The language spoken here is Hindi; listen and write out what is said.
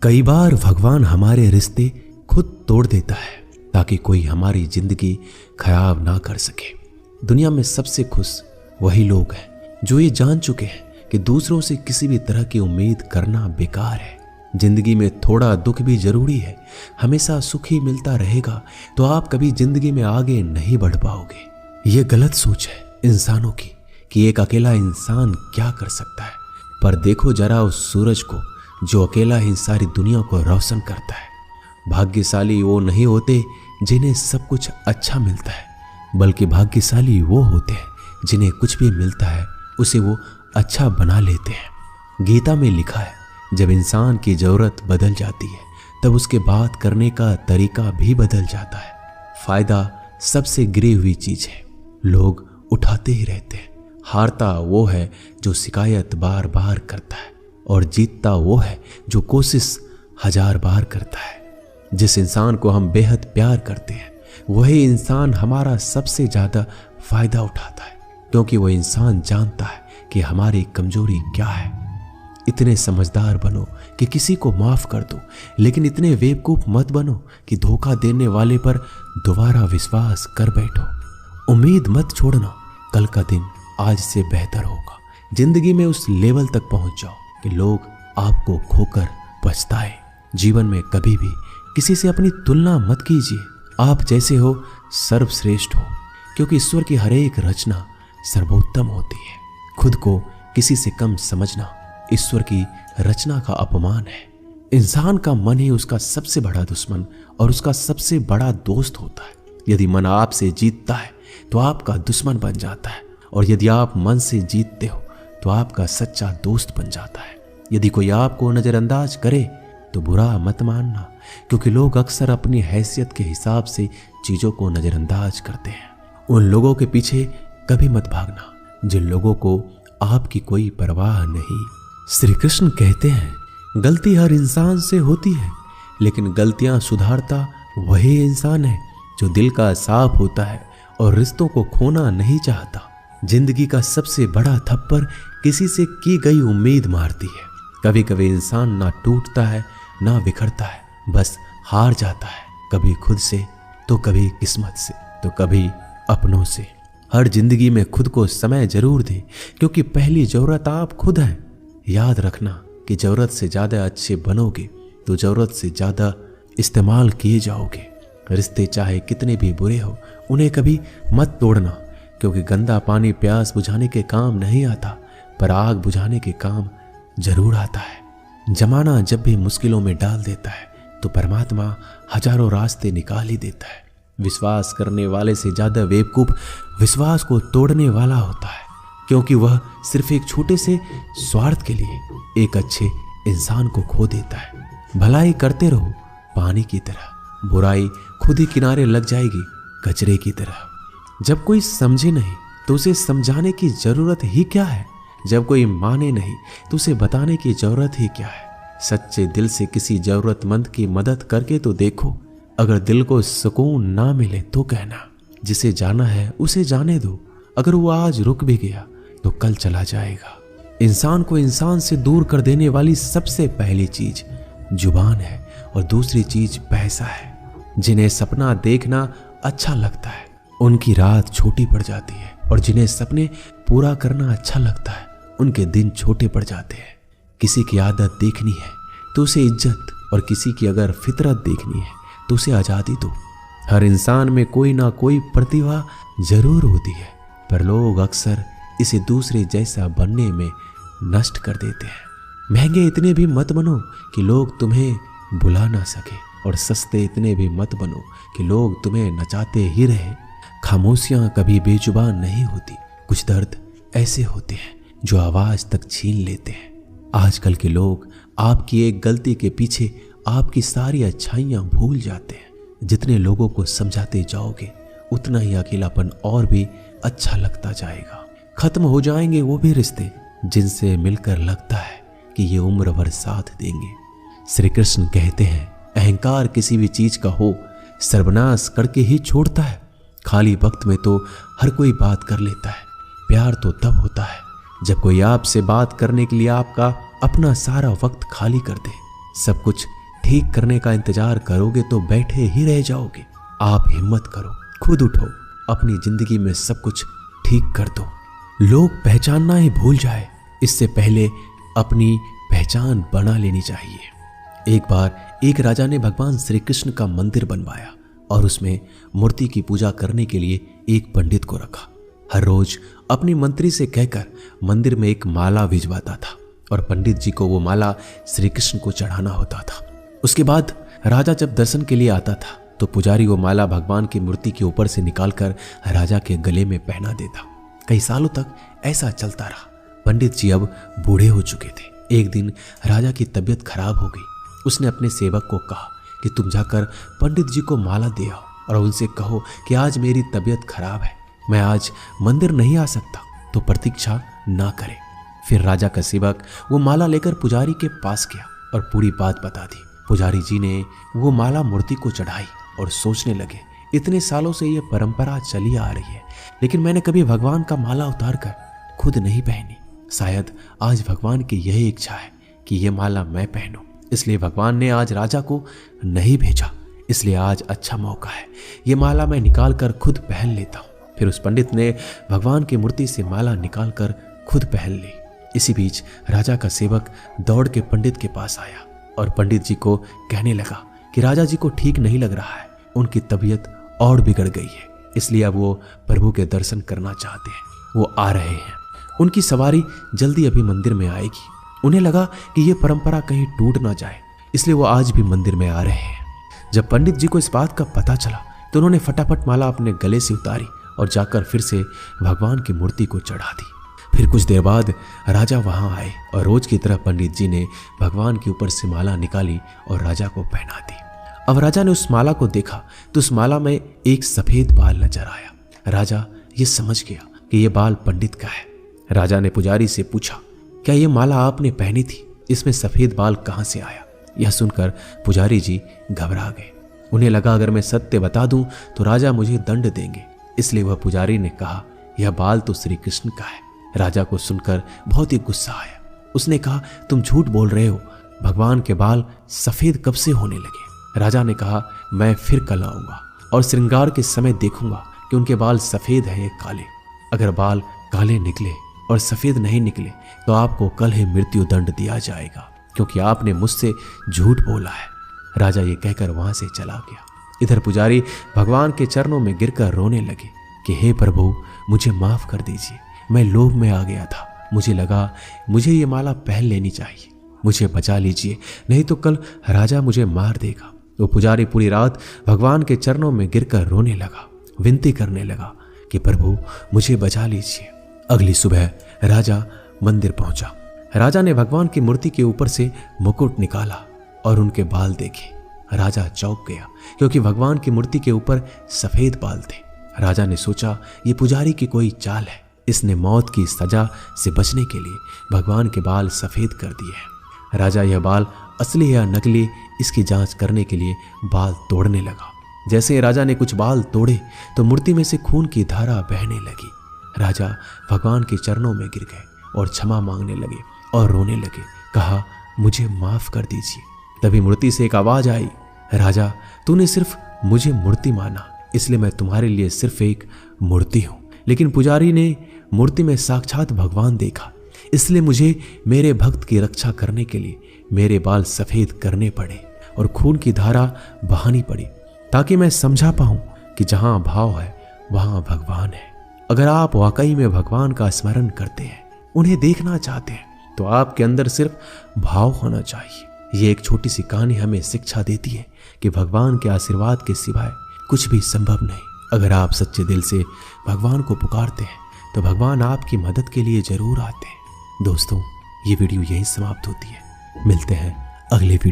कई बार भगवान हमारे रिश्ते खुद तोड़ देता है ताकि कोई हमारी जिंदगी खराब ना कर सके। दुनिया में सबसे खुश वही लोग हैं जो ये जान चुके हैं कि दूसरों से किसी भी तरह की उम्मीद करना बेकार है। जिंदगी में थोड़ा दुख भी जरूरी है। हमेशा सुख ही मिलता रहेगा तो आप कभी जिंदगी में आगे नहीं बढ़ पाओगे। ये गलत सोच है इंसानों की कि एक अकेला इंसान क्या कर सकता है। पर देखो जरा उस सूरज को जो अकेला ही सारी दुनिया को रोशन करता है। भाग्यशाली वो नहीं होते जिन्हें सब कुछ अच्छा मिलता है, बल्कि भाग्यशाली वो होते हैं जिन्हें कुछ भी मिलता है उसे वो अच्छा बना लेते हैं। गीता में लिखा है, जब इंसान की जरूरत बदल जाती है तब उसके बात करने का तरीका भी बदल जाता है। फायदा सबसे गिरी हुई चीज है, लोग उठाते ही रहते हैं। हारता वो है जो शिकायत बार बार करता है और जीतता वो है जो कोशिश 1000 बार करता है। जिस इंसान को हम बेहद प्यार करते हैं वही इंसान हमारा सबसे ज्यादा फायदा उठाता है, क्योंकि वो इंसान जानता है कि हमारी कमजोरी क्या है। इतने समझदार बनो कि किसी को माफ कर दो, लेकिन इतने बेवकूफ मत बनो कि धोखा देने वाले पर दोबारा विश्वास कर बैठो। उम्मीद मत छोड़ना, कल का दिन आज से बेहतर होगा। जिंदगी में उस लेवल तक पहुंच जाओ कि लोग आपको खोकर पछताए। जीवन में कभी भी किसी से अपनी तुलना मत कीजिए। आप जैसे हो सर्वश्रेष्ठ हो, क्योंकि ईश्वर की हर एक रचना सर्वोत्तम होती है। खुद को किसी से कम समझना ईश्वर की रचना का अपमान है। इंसान का मन ही उसका सबसे बड़ा दुश्मन और उसका सबसे बड़ा दोस्त होता है। यदि मन आपसे जीतता है तो आपका दुश्मन बन जाता है, और यदि आप मन से जीतते हो तो आपका सच्चा दोस्त बन जाता है। यदि कोई आपको नजरअंदाज करे तो बुरा मत मानना, क्योंकि लोग अक्सर अपनी हैसियत के हिसाब से चीजों को नजरअंदाज करते हैं। उन लोगों के पीछे कभी मत भागना जिन लोगों को आपकी कोई परवाह नहीं। श्री कृष्ण कहते हैं, गलती हर इंसान से होती है, लेकिन गलतियां सुधारता वही इंसान है जो दिल का साफ होता है और रिश्तों को खोना नहीं चाहता। जिंदगी का सबसे बड़ा थप्पड़ किसी से की गई उम्मीद मारती है। कभी कभी इंसान ना टूटता है ना बिखरता है, बस हार जाता है, कभी खुद से तो कभी किस्मत से तो कभी अपनों से। हर जिंदगी में खुद को समय जरूर दें, क्योंकि पहली जरूरत आप खुद हैं। याद रखना कि जरूरत से ज्यादा अच्छे बनोगे तो जरूरत से ज्यादा इस्तेमाल किए जाओगे। रिश्ते चाहे कितने भी बुरे हो उन्हें कभी मत तोड़ना, क्योंकि गंदा पानी प्यास बुझाने के काम नहीं आता, पर आग बुझाने के काम जरूर आता है। जमाना जब भी मुश्किलों में डाल देता है तो परमात्मा हजारों रास्ते निकाल ही देता है। विश्वास करने वाले से ज्यादा बेवकूफ विश्वास को तोड़ने वाला होता है, क्योंकि वह सिर्फ एक छोटे से स्वार्थ के लिए एक अच्छे इंसान को खो देता है। भलाई करते रहो पानी की तरह, बुराई खुद ही किनारे लग जाएगी कचरे की तरह। जब कोई समझे नहीं तो उसे समझाने की जरूरत ही क्या है। जब कोई माने नहीं तो उसे बताने की जरूरत ही क्या है। सच्चे दिल से किसी जरूरतमंद की मदद करके तो देखो। अगर दिल को सुकून ना मिले तो कहना, जिसे जाना है उसे जाने दो। अगर वो आज रुक भी गया तो कल चला जाएगा। इंसान को इंसान से दूर कर देने वाली सबसे पहली चीज जुबान है और दूसरी चीज पैसा है। जिन्हें सपना देखना अच्छा लगता है उनकी रात छोटी पड़ जाती है, और जिन्हें सपने पूरा करना अच्छा लगता है उनके दिन छोटे पड़ जाते हैं। किसी की आदत देखनी है तो उसे इज्जत, और किसी की अगर फितरत देखनी है तो उसे आजादी दो। हर इंसान में कोई ना कोई प्रतिभा जरूर होती है, पर लोग अक्सर इसे दूसरे जैसा बनने में नष्ट कर देते हैं। महंगे इतने भी मत बनो कि लोग तुम्हें बुला ना सके, और सस्ते इतने भी मत बनो कि लोग तुम्हें नचाते ही रहे। खामोशियां कभी बेजुबान नहीं होती। कुछ दर्द ऐसे होते हैं जो आवाज तक छीन लेते हैं। आजकल के लोग आपकी एक गलती के पीछे आपकी सारी अच्छाइयां भूल जाते हैं। जितने लोगों को समझाते जाओगे उतना ही अकेलापन और भी अच्छा लगता जाएगा। खत्म हो जाएंगे वो भी रिश्ते जिनसे मिलकर लगता है कि ये उम्र भर साथ देंगे। श्री कृष्ण कहते हैं, अहंकार किसी भी चीज का हो सर्वनाश करके ही छोड़ता है। खाली वक्त में तो हर कोई बात कर लेता है। प्यार तो तब होता है जब कोई आपसे बात करने के लिए आपका अपना सारा वक्त खाली कर दे। सब कुछ ठीक करने का इंतजार करोगे तो बैठे ही रह जाओगे। आप हिम्मत करो, खुद उठो, अपनी जिंदगी में सब कुछ ठीक कर दो। लोग पहचानना ही भूल जाए, इससे पहले अपनी पहचान बना लेनी चाहिए। एक बार एक राजा ने भगवान श्री कृष्ण का मंदिर बनवाया और उसमें मूर्ति की पूजा करने के लिए एक पंडित को रखा। हर रोज अपनी मंत्री से कहकर मंदिर में एक माला भिजवाता था और पंडित जी को वो माला श्री कृष्ण को चढ़ाना होता था। उसके बाद राजा जब दर्शन के लिए आता था तो पुजारी वो माला भगवान की मूर्ति के ऊपर से निकालकर राजा के गले में पहना देता। कई सालों तक ऐसा चलता रहा। पंडित जी अब बूढ़े हो चुके थे। एक दिन राजा की तबीयत खराब हो गई। उसने अपने सेवक को कहा कि तुम जाकर पंडित जी को माला दे आओ और उनसे कहो कि आज मेरी तबीयत खराब है, मैं आज मंदिर नहीं आ सकता, तो प्रतीक्षा ना करे। फिर राजा का सेवक वो माला लेकर पुजारी के पास गया और पूरी बात बता दी। पुजारी जी ने वो माला मूर्ति को चढ़ाई और सोचने लगे, इतने सालों से ये परंपरा चली आ रही है, लेकिन मैंने कभी भगवान का माला उतार कर खुद नहीं पहनी। शायद आज भगवान की यही इच्छा है कि ये माला मैं पहनूं, इसलिए भगवान ने आज राजा को नहीं भेजा। इसलिए आज अच्छा मौका है, ये माला मैं निकाल कर खुद पहन लेता हूँ। फिर उस पंडित ने भगवान की मूर्ति से माला निकाल कर खुद पहन ली। इसी बीच राजा का सेवक दौड़ के पंडित के पास आया और पंडित जी को कहने लगा कि राजा जी को ठीक नहीं लग रहा है, उनकी तबीयत और बिगड़ गई है, इसलिए अब वो प्रभु के दर्शन करना चाहते हैं। वो आ रहे हैं, उनकी सवारी जल्दी अभी मंदिर में आएगी। उन्हें लगा कि ये परंपरा कहीं टूट ना जाए, इसलिए वो आज भी मंदिर में आ रहे हैं। जब पंडित जी को इस बात का पता चला तो उन्होंने फटाफट माला अपने गले से उतारी और जाकर फिर से भगवान की मूर्ति को चढ़ा दी। फिर कुछ देर बाद राजा वहां आए और रोज की तरह पंडित जी ने भगवान के ऊपर से माला निकाली और राजा को पहना दी। अब राजा ने उस माला को देखा तो उस माला में एक सफेद बाल नजर आया। राजा ये समझ गया कि ये बाल पंडित का है। राजा ने पुजारी से पूछा, क्या ये माला आपने पहनी थी? इसमें सफेद बाल कहां से आया? यह सुनकर पुजारी जी घबरा गए। उन्हें लगा अगर मैं सत्य बता दूं तो राजा मुझे दंड देंगे, इसलिए वह पुजारी ने कहा, यह बाल तो श्री कृष्ण का है। राजा को सुनकर बहुत ही गुस्सा आया। उसने कहा, तुम झूठ बोल रहे हो, भगवान के बाल सफेद कब से होने लगे? राजा ने कहा, मैं फिर कल आऊंगा और श्रृंगार के समय देखूंगा कि उनके बाल सफेद हैं या काले। अगर बाल काले निकले और सफेद नहीं निकले तो आपको कल ही मृत्यु दंड दिया जाएगा, क्योंकि आपने मुझसे झूठ बोला है। राजा ये कहकर वहां से चला गया। इधर पुजारी भगवान के चरणों में गिरकर रोने लगे कि हे प्रभु, मुझे माफ कर दीजिए, मैं लोभ में आ गया था, मुझे लगा मुझे ये माला पहन लेनी चाहिए, मुझे बचा लीजिए, नहीं तो कल राजा मुझे मार देगा। वो पुजारी पूरी रात भगवान के चरणों में गिरकर रोने लगा, विनती करने लगा कि प्रभु मुझे बचा लीजिए। अगली सुबह राजा मंदिर पहुंचा। राजा ने भगवान की मूर्ति के ऊपर से मुकुट निकाला और उनके बाल देखे। राजा चौंक गया क्योंकि भगवान की मूर्ति के ऊपर सफेद बाल थे। राजा ने सोचा ये पुजारी की कोई चाल है, इसने मौत की सजा से बचने के लिए भगवान के बाल सफेद कर दिए हैं। राजा यह बाल असली या नकली इसकी जांच करने के लिए बाल तोड़ने लगा। जैसे राजा ने कुछ बाल तोड़े तो मूर्ति में से खून की धारा बहने लगी। राजा भगवान के चरणों में गिर गए और क्षमा मांगने लगे और रोने लगे, कहा मुझे माफ कर दीजिए। तभी मूर्ति से एक आवाज आई, राजा तूने सिर्फ मुझे मूर्ति माना, इसलिए मैं तुम्हारे लिए सिर्फ एक मूर्ति हूं। लेकिन पुजारी ने मूर्ति में साक्षात भगवान देखा, इसलिए मुझे मेरे भक्त की रक्षा करने के लिए मेरे बाल सफेद करने पड़े और खून की धारा बहानी पड़ी, ताकि मैं समझा पाऊं कि जहां भाव है वहां भगवान है। अगर आप वाकई में भगवान का स्मरण करते हैं, उन्हें देखना चाहते हैं, तो आपके अंदर सिर्फ भाव होना चाहिए। ये एक छोटी सी कहानी हमें शिक्षा देती है कि भगवान के आशीर्वाद के सिवाय कुछ भी संभव नहीं। अगर आप सच्चे दिल से भगवान को पुकारते हैं तो भगवान आपकी मदद के लिए जरूर आते हैं। दोस्तों, ये वीडियो यहीं समाप्त होती है। मिलते हैं अगले वीडियो।